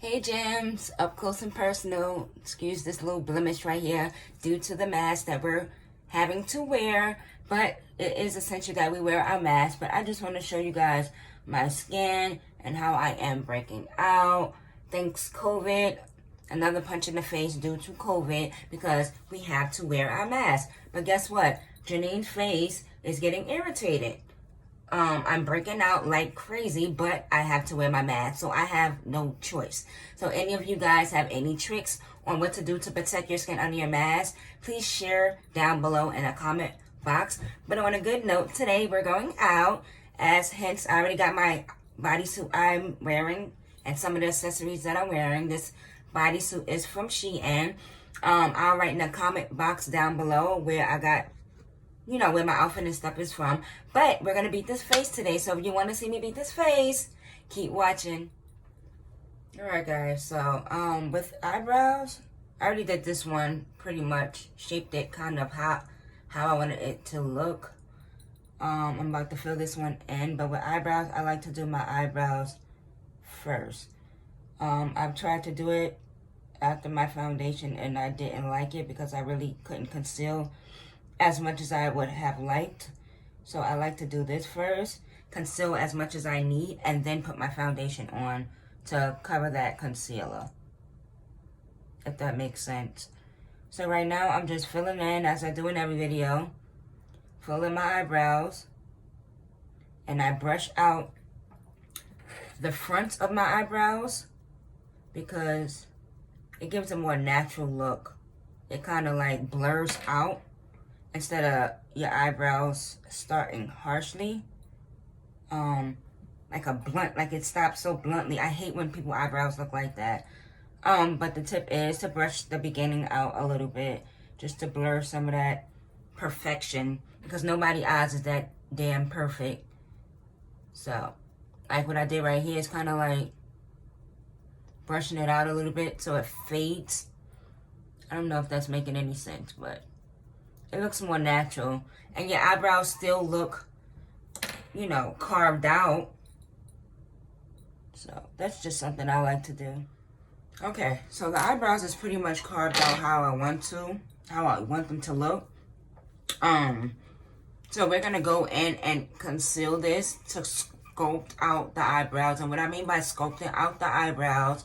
Hey Gems, up close and personal. Excuse this little blemish right here due to the mask that we're having to wear, but it is essential that we wear our mask. But I just want to show you guys my skin and how I am breaking out. Thanks COVID, another punch in the face due to COVID because we have to wear our mask. But guess what? Janine's face is getting irritated. I'm breaking out like crazy, but I have to wear my mask, so I have no choice. So any of you guys have any tricks on what to do to protect your skin under your mask, please share down below in a comment box. But on a good note, today we're going out, as hence I already got my bodysuit I'm wearing and some of the accessories that I'm wearing. This bodysuit is from Shein. I'll write in the comment box down below where I got, you know, where my outfit and stuff is from. But we're going to beat this face today. So if you want to see me beat this face, keep watching. Alright guys, so with eyebrows, I already did this one pretty much. Shaped it kind of how I wanted it to look. I'm about to fill this one in. But with eyebrows, I like to do my eyebrows first. I've tried to do it after my foundation and I didn't like it because I really couldn't conceal as much as I would have liked. So I like to do this first, conceal as much as I need, and then put my foundation on to cover that concealer, if that makes sense. So right now I'm just filling in, as I do in every video, filling my eyebrows, and I brush out the front of my eyebrows because it gives a more natural look. It kind of like blurs out instead of your eyebrows starting harshly, like a blunt, like it stops so bluntly. I hate when people's eyebrows look like that. But the tip is to brush the beginning out a little bit, just to blur some of that perfection, because nobody's eyes is that damn perfect. So, like what I did right here is kind of like brushing it out a little bit so it fades. I don't know if that's making any sense, but it looks more natural. And your eyebrows still look, you know, carved out. So that's just something I like to do. Okay, so the eyebrows is pretty much carved out how I want them to look. So we're gonna go in and conceal this to sculpt out the eyebrows. And what I mean by sculpting out the eyebrows,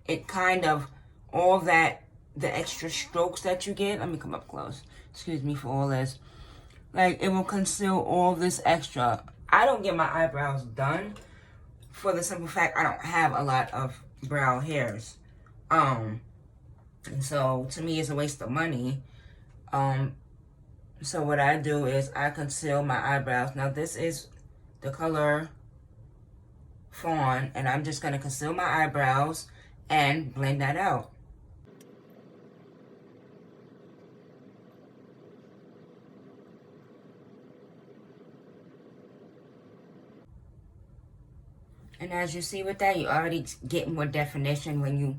it kind of, all that, the extra strokes that you get, let me come up close. Excuse me for all this. Like, it will conceal all this extra. I don't get my eyebrows done for the simple fact I don't have a lot of brow hairs. And so to me it's a waste of money. So what I do is I conceal my eyebrows. Now this is the color Fawn, and I'm just gonna conceal my eyebrows and blend that out. And as you see with that, you already get more definition when you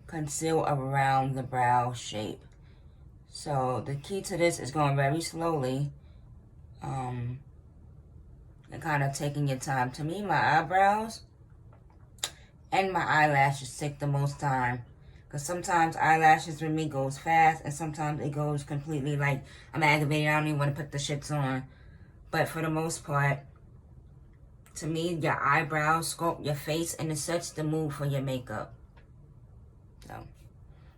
conceal around the brow shape. So the key to this is going very slowly and kind of taking your time. To me, my eyebrows and my eyelashes take the most time, because sometimes eyelashes with me goes fast and sometimes it goes completely like I'm aggravated. I don't even want to put the shits on. But for the most part, to me, your eyebrows sculpt your face, and it sets the mood for your makeup. So,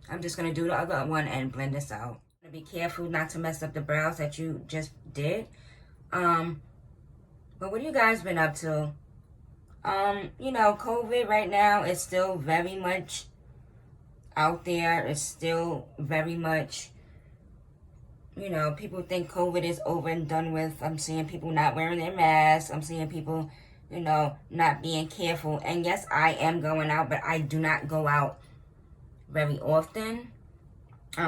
I'm just going to do the other one and blend this out. Be careful not to mess up the brows that you just did. But what have you guys been up to? You know, COVID right now is still very much out there. It's still very much, you know, people think COVID is over and done with. I'm seeing people not wearing their masks. I'm seeing people, you know, not being careful. And yes, I am going out, but I do not go out very often.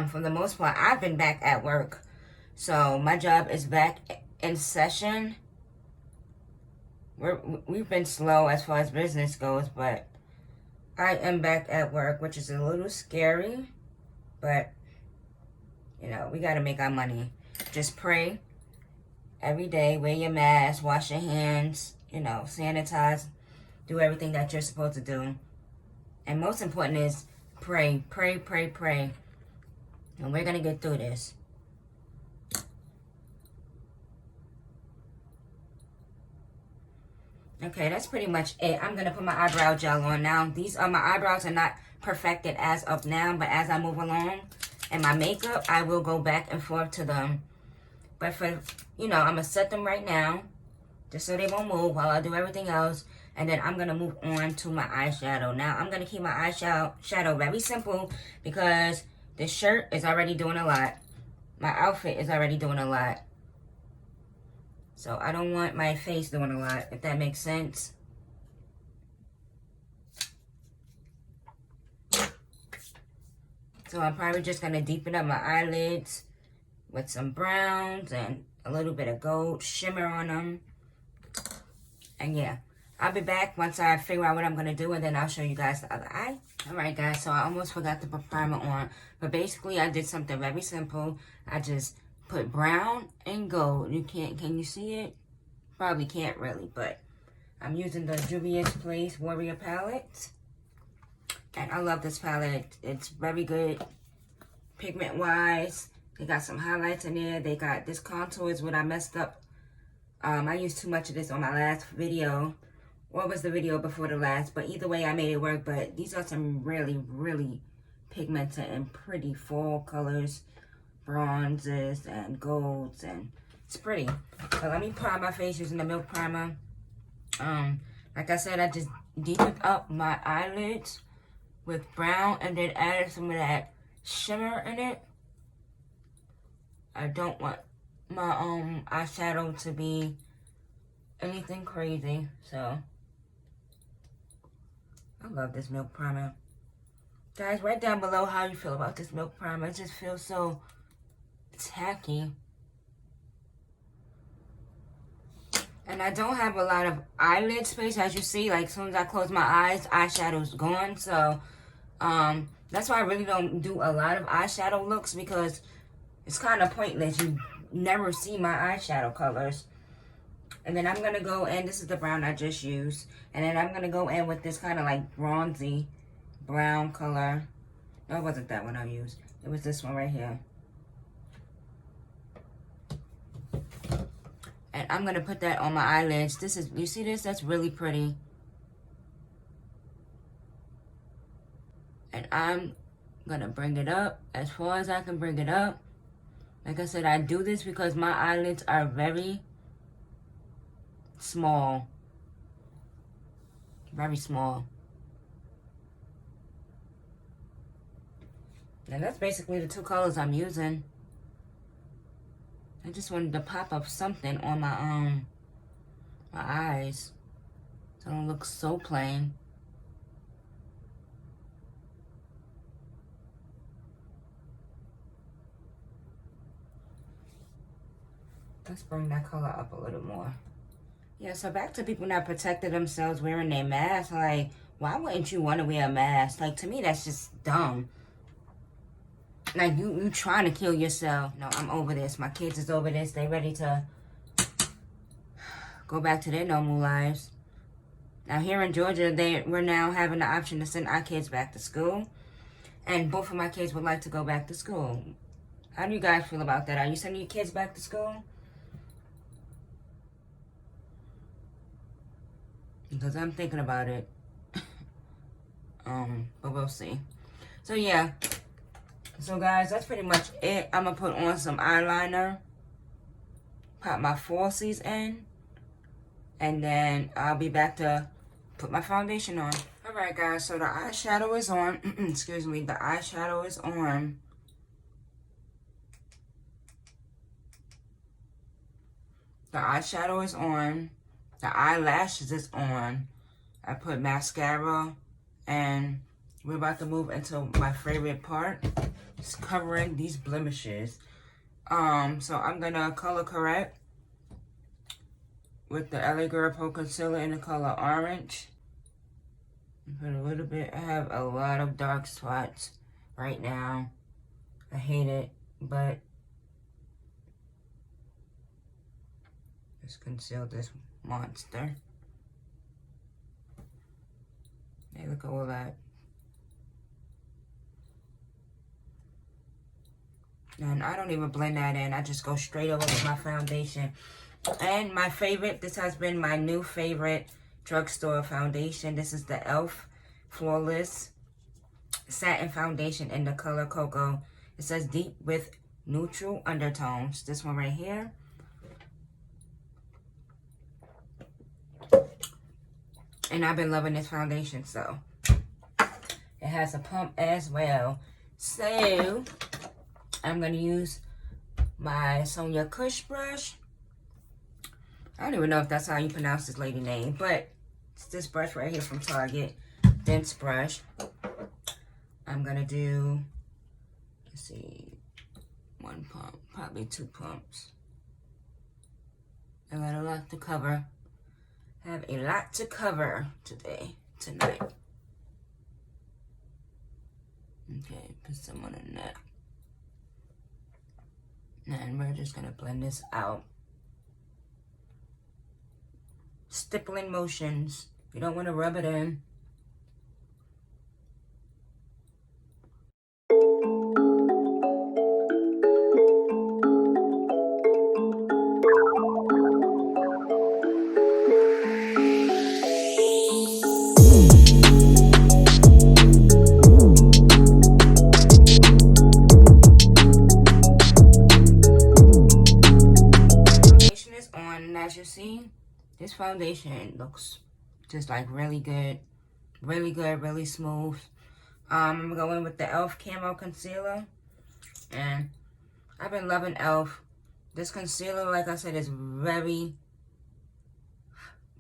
For the most part, I've been back at work. So my job is back in session. We've been slow as far as business goes, but I am back at work, which is a little scary. But, you know, we got to make our money. Just pray every day, wear your mask, wash your hands, you know, sanitize, do everything that you're supposed to do. And most important is pray, pray, pray, pray. And we're going to get through this. Okay, that's pretty much it. I'm going to put my eyebrow gel on now. These are my eyebrows are not perfected as of now, but as I move along and my makeup, I will go back and forth to them. But for, you know, I'm going to set them right now just so they won't move while I do everything else. And then I'm going to move on to my eyeshadow. Now, I'm going to keep my eyeshadow very simple because this shirt is already doing a lot. My outfit is already doing a lot. So I don't want my face doing a lot, if that makes sense. So I'm probably just going to deepen up my eyelids with some browns and a little bit of gold shimmer on them. And yeah, I'll be back once I figure out what I'm going to do, and then I'll show you guys the other eye. Alright guys, so I almost forgot to put primer on. But basically I did something very simple. I just put brown and gold. Can you see it? Probably can't really, but I'm using the Juvia's Place Warrior palette. And I love this palette. It's very good pigment wise. They got some highlights in there. They got this contour is what I messed up. I used too much of this on my last video. What was the video before the last? But either way, I made it work. But these are some really, really pigmented and pretty fall colors. Bronzes and golds, and it's pretty. So let me prime my face using the Milk primer. Like I said, I just deepened up my eyelids with brown and then added some of that shimmer in it. I don't want my eyeshadow to be anything crazy, so I love this Milk primer. Guys, write down below how you feel about this Milk primer. It just feels so tacky. And I don't have a lot of eyelid space, as you see. Like, as soon as I close my eyes, eyeshadow's gone. So that's why I really don't do a lot of eyeshadow looks, because it's kind of pointless. You never see my eyeshadow colors. And then I'm gonna go in, this is the brown I just used, and then I'm gonna go in with this kind of like bronzy brown color. No, it wasn't that one I used. It was this one right here. And I'm going to put that on my eyelids. This is, you see this? That's really pretty. And I'm going to bring it up as far as I can bring it up. Like I said, I do this because my eyelids are very small. Very small. And that's basically the two colors I'm using. I just wanted to pop up something on my my eyes, so it don't look so plain. Let's bring that color up a little more. Yeah, so back to people not protecting themselves wearing their mask. Like, why wouldn't you want to wear a mask? Like, to me, that's just dumb. Like, you trying to kill yourself. No, I'm over this. My kids is over this. They ready to go back to their normal lives. Now, here in Georgia, we're now having the option to send our kids back to school. And both of my kids would like to go back to school. How do you guys feel about that? Are you sending your kids back to school? Because I'm thinking about it. But we'll see. So, yeah. So guys, that's pretty much it. I'm going to put on some eyeliner. Pop my falsies in. And then I'll be back to put my foundation on. Alright guys, so the eyeshadow is on. Excuse me, the eyeshadow is on. The eyeshadow is on. The eyelashes is on. I put mascara. And we're about to move into my favorite part. It's covering these blemishes. So I'm gonna color correct with the LA Girl Pro Concealer in the color orange. Put a little bit. I have a lot of dark spots right now. I hate it, but let's conceal this monster. Hey, look at all that And I don't even blend that in. I just go straight over with my foundation. And my favorite, this has been my new favorite drugstore foundation. This is the E.L.F. Flawless Satin Foundation in the color Cocoa. It says deep with neutral undertones. This one right here. And I've been loving this foundation, so. It has a pump as well. So, I'm going to use my Sonia Kush brush. I don't even know if that's how you pronounce this lady name, but it's this brush right here from Target. Dense brush. I'm going to do, let's see, 1 pump, probably 2 pumps. I got a lot to cover. I have a lot to cover tonight. Okay, put some on the neck. And we're just going to blend this out. Stippling motions. You don't want to rub it in. Foundation is on, and as you see, this foundation looks just like really good, really smooth. I'm gonna go in with the E.L.F. Camo Concealer, and I've been loving E.L.F. This concealer, like I said, is very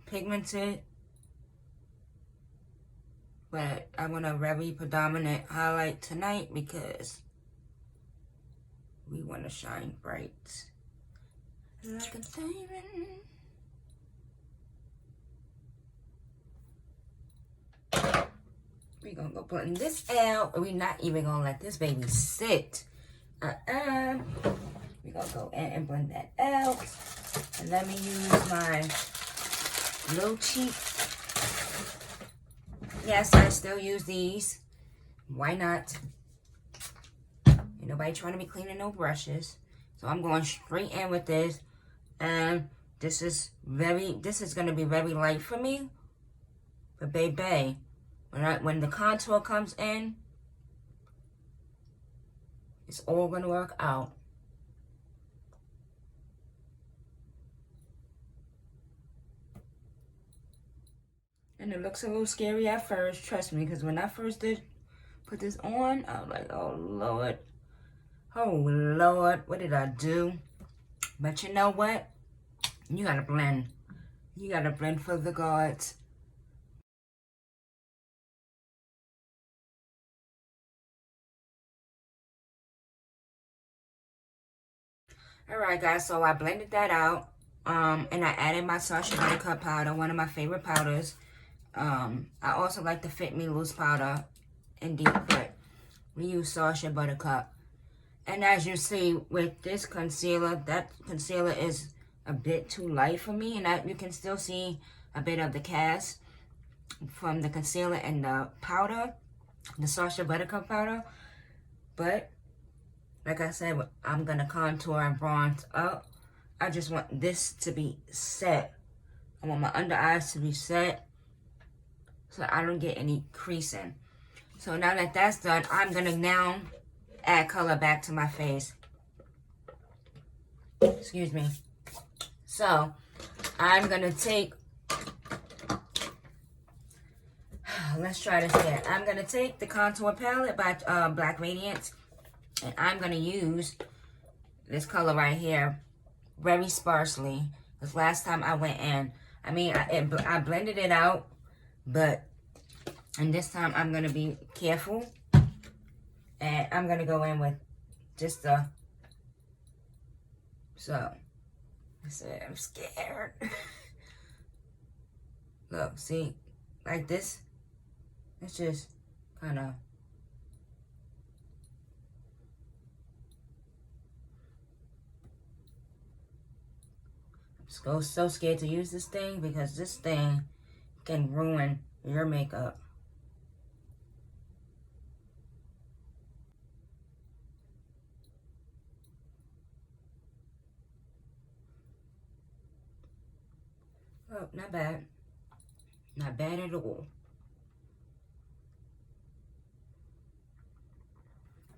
pigmented, but I want a very predominant highlight tonight because we want to shine bright like a diamond. We're gonna go blend this out. We're not even gonna let this baby sit. We're gonna go in and blend that out. And let me use my little cheap. Yes, I still use these. Why not? Ain't nobody trying to be cleaning no brushes. So I'm going straight in with this. And this is gonna be very light for me. But baby, when the contour comes in, it's all gonna work out. And it looks a little scary at first, trust me, because when I first did put this on, I was like, oh Lord, what did I do? But you know what? You gotta blend. You gotta blend for the gods. Alright guys, so I blended that out. And I added my Sacha Buttercup powder, one of my favorite powders. I also like the Fit Me Loose powder in deep, but we use Sacha Buttercup. And as you see with this concealer, that concealer is a bit too light for me, and you can still see a bit of the cast from the concealer and the powder, the Sacha Buttercup powder. But like I said, I'm gonna contour and bronze up. I just want this to be set. I want my under eyes to be set so I don't get any creasing. So now that that's done, I'm gonna now add color back to my face. Excuse me. So I'm gonna take, let's try this again. I'm gonna take the contour palette by Black Radiance, and I'm gonna use this color right here very sparsely, because last time I went in, I mean, I blended it out, and this time I'm gonna be careful, and I'm gonna go in with just the, so, I said, I'm scared. Look, see, like this, it's just kind of, I'm so scared to use this thing because this thing can ruin your makeup. Oh, not bad. Not bad at all.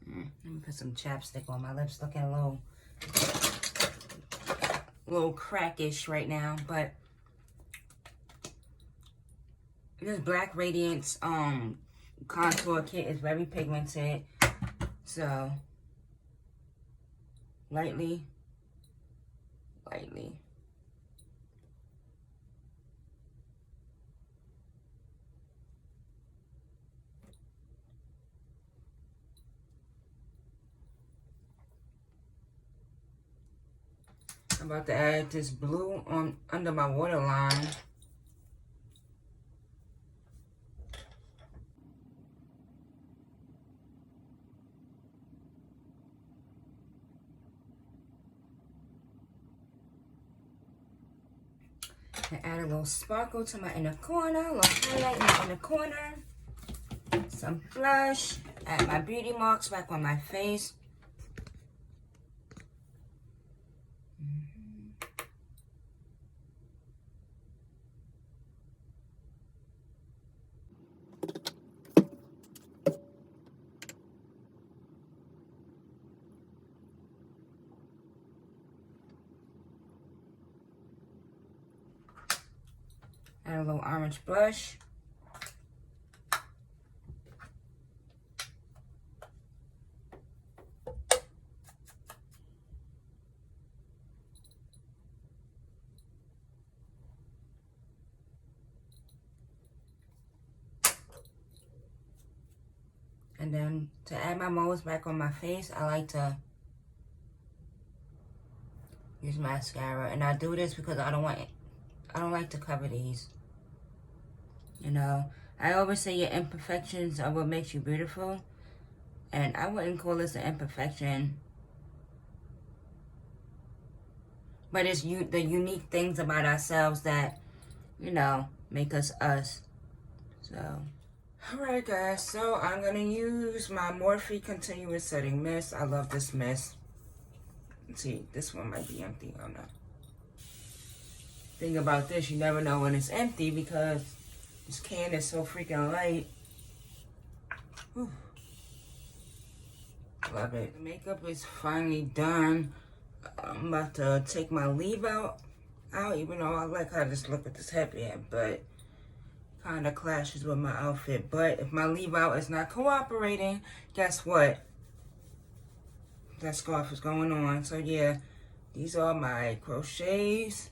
Let me put some chapstick on. My lips looking a little crackish right now, but this Black Radiance contour kit is very pigmented, so lightly. I'm about to add this blue on under my waterline. And add a little sparkle to my inner corner, a little highlight in my inner corner. Some blush. Add my beauty marks back on my face. Add a little orange blush. And then to add my moles back on my face, I like to use mascara. And I do this because I don't like to cover these. You know, I always say your imperfections are what makes you beautiful. And I wouldn't call this an imperfection. But it's the unique things about ourselves that, you know, make us us. So, alright guys, so I'm going to use my Morphe Continuous Setting Mist. I love this mist. Let's see, this one might be empty. Oh no. Thing about this, you never know when it's empty because this can is so freaking light. Whew. Love it. The makeup is finally done. I'm about to take my leave out, even though I like how this look with this headband, but kind of clashes with my outfit. But if my leave out is not cooperating, guess what? That scarf is going on. So yeah, these are my crochets,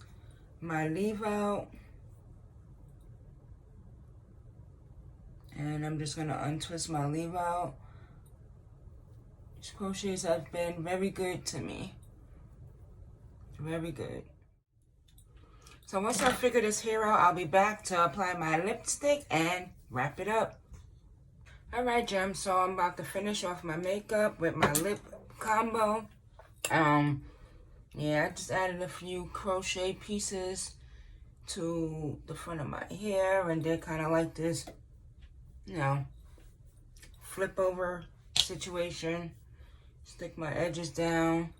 my leave out. And I'm just gonna untwist my leave out. These crochets have been very good to me. Very good. So once I figure this hair out, I'll be back to apply my lipstick and wrap it up. Alright, gems, so I'm about to finish off my makeup with my lip combo. Yeah, I just added a few crochet pieces to the front of my hair, and they're kind of like this, you know, flip over situation. Stick my edges down.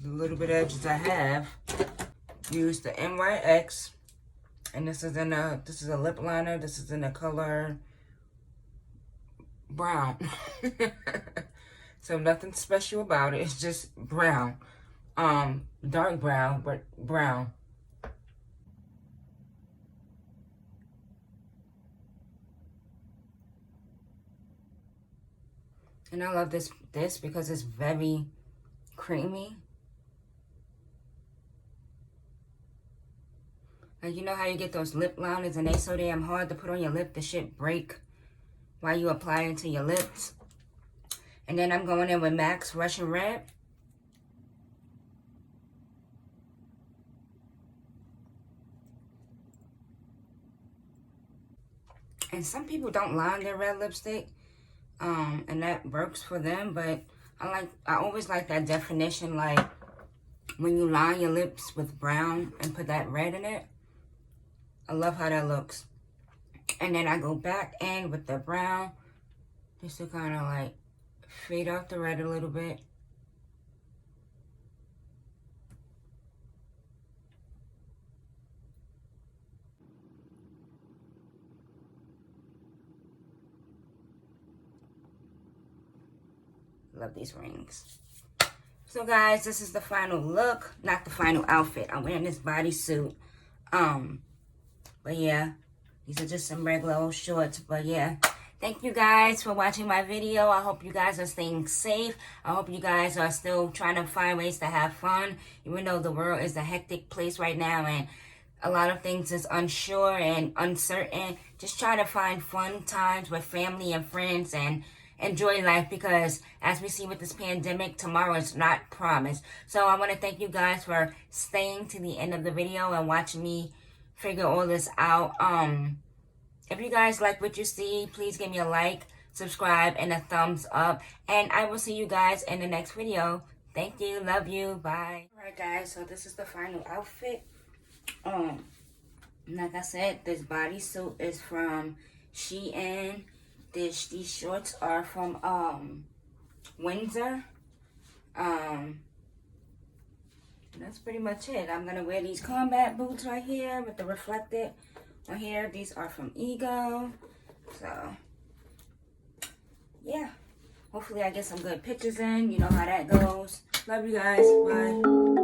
The little bit of edges I have. Use the N.Y.X. And this is a lip liner. This is in the color brown. So nothing special about it. It's just brown. Dark brown, but brown. And I love this because it's very creamy. Like, you know how you get those lip liners and they so damn hard to put on your lip, the shit break while you apply it to your lips. And then I'm going in with M.I.L.K Russian Red. And some people don't line their red lipstick, and that works for them. But I always like that definition, like when you line your lips with brown and put that red in it. I love how that looks. And then I go back in with the brown, just to kind of like fade out the red a little bit. Love these rings. So guys, this is the final look. Not the final outfit. I'm wearing this bodysuit. But yeah, these are just some regular old shorts. But yeah, thank you guys for watching my video. I hope you guys are staying safe. I hope you guys are still trying to find ways to have fun, even though the world is a hectic place right now and a lot of things is unsure and uncertain. Just try to find fun times with family and friends and enjoy life, because as we see with this pandemic, tomorrow is not promised. So I want to thank you guys for staying to the end of the video and watching me figure all this out. If you guys like what you see, please give me a like, subscribe, and a thumbs up. And I will see you guys in the next video. Thank you. Love you. Bye. Alright guys, so this is the final outfit. Like I said, this bodysuit is from Shein. These shorts are from Windsor. That's pretty much it. I'm gonna wear these combat boots right here with the reflected on here. These are from E.L.F. So yeah, hopefully I get some good pictures in. You know how that goes. Love you guys. Bye.